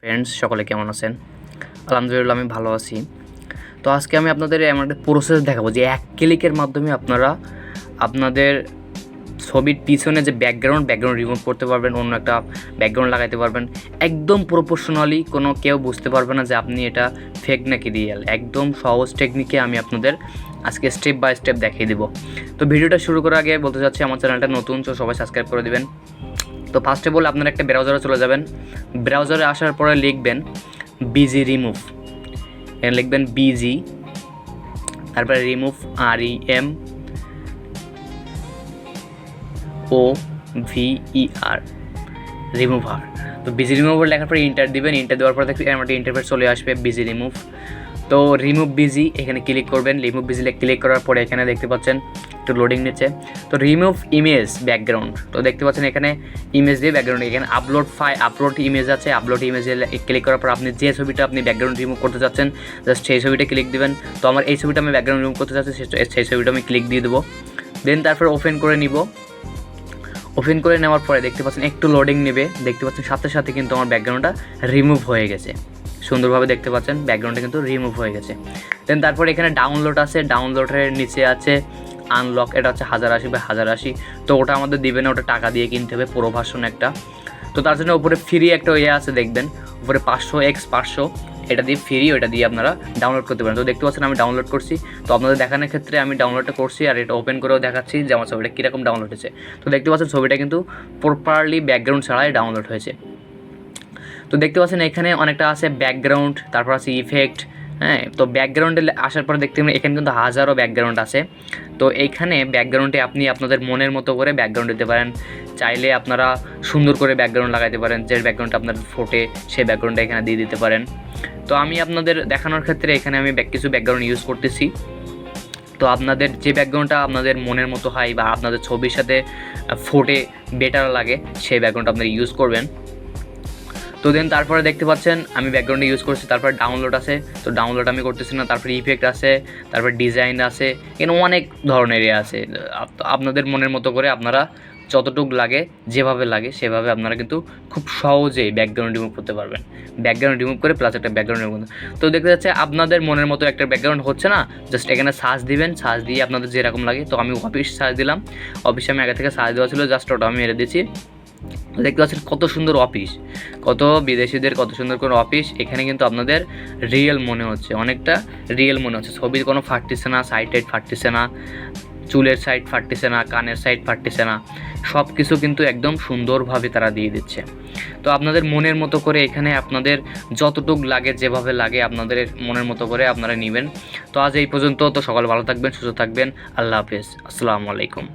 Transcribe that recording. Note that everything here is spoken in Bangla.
ফ্রেন্ডস সকলে কেমন আছেন? আলহামদুলিল্লাহ আমি ভালো আছি। তো আজকে আমি আপনাদের এমন একটা প্রসেস দেখাবো যে এক ক্লিকের মাধ্যমে আপনারা আপনাদের ছবির পিছনে যে ব্যাকগ্রাউন্ড রিমুভ করতে পারবেন, অন্য একটা ব্যাকগ্রাউন্ড লাগাইতে পারবেন। একদম প্রফেশনালি কেউ বুঝতে পারবে না যে আপনি এটা ফেক নাকি রিয়েল। একদম সহজ টেকনিকে আমি আপনাদের আজকে স্টেপ বাই স্টেপ দেখিয়ে দেবো। তো ভিডিওটা শুরু করার আগে বলতে চাচ্ছি আমার চ্যানেলটা নতুন, তো সবাই সাবস্ক্রাইব করে দেবেন। তো ফার্স্ট অফ অল আপনারা একটা ব্রাউজারে চলে যাবেন। ব্রাউজারে আসার পরে লিখবেন বিজি রিমুভ, এখানে লিখবেন বিজি, তারপরে রিমুভ REMOVER, রিমুভার। তো বিজি রিমুভার লেখার পরে ইন্টার দিবেন। ইন্টার দেওয়ার পরে দেখবেন আমার ইন্টারফেস চলে আসবে বিজি রিমুভ। তো রিমুভ বিজি এখানে ক্লিক করবেন। রিমুভ বিজি ক্লিক করার পরে এখানে দেখতে পাচ্ছেন একটু লোডিং নিচ্ছে। তো রিমুভ ইমেজ ব্যাকগ্রাউন্ড, তো দেখতে পাচ্ছেন এখানে ইমেজ দিয়ে ব্যাকগ্রাউন্ড, এখানে আপলোড ইমেজ আছে। আপলোড ইমেজে ক্লিক করার পর আপনি যে ছবিটা আপনি ব্যাকগ্রাউন্ড রিমুভ করতে চাচ্ছেন জাস্ট সেই ছবিটা ক্লিক দিবেন। তো আমার এই ছবিটা আমি ব্যাকগ্রাউন্ড রিমুভ করতে চাচ্ছি, সেই ছবিটা আমি ক্লিক দিয়ে দেবো। দেন তারপর ওপেন করে নিব। ওপেন করে নেওয়ার পরে দেখতে পাচ্ছেন একটু লোডিং নেবে। দেখতে পাচ্ছেন সাথে সাথে কিন্তু আমার ব্যাকগ্রাউন্ডটা রিমুভ হয়ে গেছে। সুন্দরভাবে দেখতে পাচ্ছেন ব্যাকগ্রাউন্ডটা কিন্তু রিমুভ হয়ে গেছে। দেন তারপরে এখানে ডাউনলোড আছে, ডাউনলোডের নিচে আছে আনলক, এটা হচ্ছে 1080x1080। তো ওটা আমাদের দিবে না, ওটা টাকা দিয়ে কিনতে হবে, পুরো ভার্সন একটা। তো তার জন্য উপরে ফ্রি একটা আছে দেখবেন, উপরে 500x500, এটা দিয়ে ফ্রি, ওটা দিয়ে আপনারা ডাউনলোড করতে পারেন। তো দেখতে পাচ্ছেন আমি ডাউনলোড করছি। তো আপনাদের দেখানোর ক্ষেত্রে আমি ডাউনলোডটা করছি আর এটা ওপেন করেও দেখাচ্ছি যে আমার ছবিটা কীরকম ডাউনলোড হয়েছে। তো দেখতে পাচ্ছেন ছবিটা কিন্তু প্রপারলি ব্যাকগ্রাউন্ড ছাড়াই ডাউনলোড হয়েছে। তো দেখতে পাচ্ছেন এখানে অনেকটা আছে ব্যাকগ্রাউন্ড, তারপর আছে ইফেক্ট। হ্যাঁ, তো ব্যাকগ্রাউন্ডে আসার পরে দেখতে পাবেন এখানে কিন্তু হাজারো ব্যাকগ্রাউন্ড আছে। তো এইখানে ব্যাকগ্রাউন্ডে আপনি আপনাদের মনের মতো করে ব্যাকগ্রাউন্ড দিতে পারেন। চাইলে আপনারা সুন্দর করে ব্যাকগ্রাউন্ড লাগাইতে পারেন, যে ব্যাকগ্রাউন্ডটা আপনার ফোটে সেই ব্যাকগ্রাউন্ডটা এখানে দিয়ে দিতে পারেন। তো আমি আপনাদের দেখানোর ক্ষেত্রে এখানে আমি কিছু ব্যাকগ্রাউন্ড ইউজ করতেছি। তো আপনাদের যে ব্যাকগ্রাউন্ডটা আপনাদের মনের মতো হয় বা আপনাদের ছবির সাথে ফোটে বেটার লাগে সেই ব্যাকগ্রাউন্ডটা আপনারা ইউজ করবেন। তো দেন তারপরে দেখতে পাচ্ছেন আমি ব্যাকগ্রাউন্ডে ইউজ করছি। তারপর ডাউনলোড আছে, তো ডাউনলোড আমি করতেছি না। তারপরে ইফেক্ট আছে, তারপর ডিজাইন আছে, এখানে অনেক ধরনের আছে। আপনাদের মনের মতো করে আপনারা যতটুকু লাগে যেভাবে লাগে সেভাবে আপনারা কিন্তু খুব সহজেই ব্যাকগ্রাউন্ড রিমুভ করতে পারবেন। ব্যাকগ্রাউন্ড রিমুভ করে প্লাস একটা ব্যাকগ্রাউন্ড রিমুভ। তো দেখতে যাচ্ছে আপনাদের মনের মতো একটা ব্যাকগ্রাউন্ড হচ্ছে না, জাস্ট এখানে সার্চ দিবেন। সার্চ দিয়ে আপনাদের যেরকম লাগে, তো আমি অফিস সার্চ দিলাম। অফিসে আমি আগে থেকে সার্চ দেওয়া ছিল, জাস্ট ওটা আমি মেরে দিয়েছি। দেখতে পাচ্ছেন কত সুন্দর অফিস, কত বিদেশিদের কত সুন্দর করে অফিস। এখানে কিন্তু আপনাদের রিয়েল মনে হচ্ছে, অনেকটা রিয়েল মনে হচ্ছে। ছবির কোনো ফাটতেছে না, সাইড ফাটতেছে না, চুলের সাইড ফাটতেছে না, কানের সাইড ফাটতেছে না, সব কিছু কিন্তু একদম সুন্দরভাবে তারা দিয়ে দিচ্ছে। তো আপনাদের মনের মতো করে এখানে আপনাদের যতটুকু লাগে যেভাবে লাগে আপনাদের মনের মতো করে আপনারা নেবেন। তো আজ এই পর্যন্ত। তো সকাল ভালো থাকবেন, সুস্থ থাকবেন। আল্লাহ হাফেজ, আসসালামু আলাইকুম।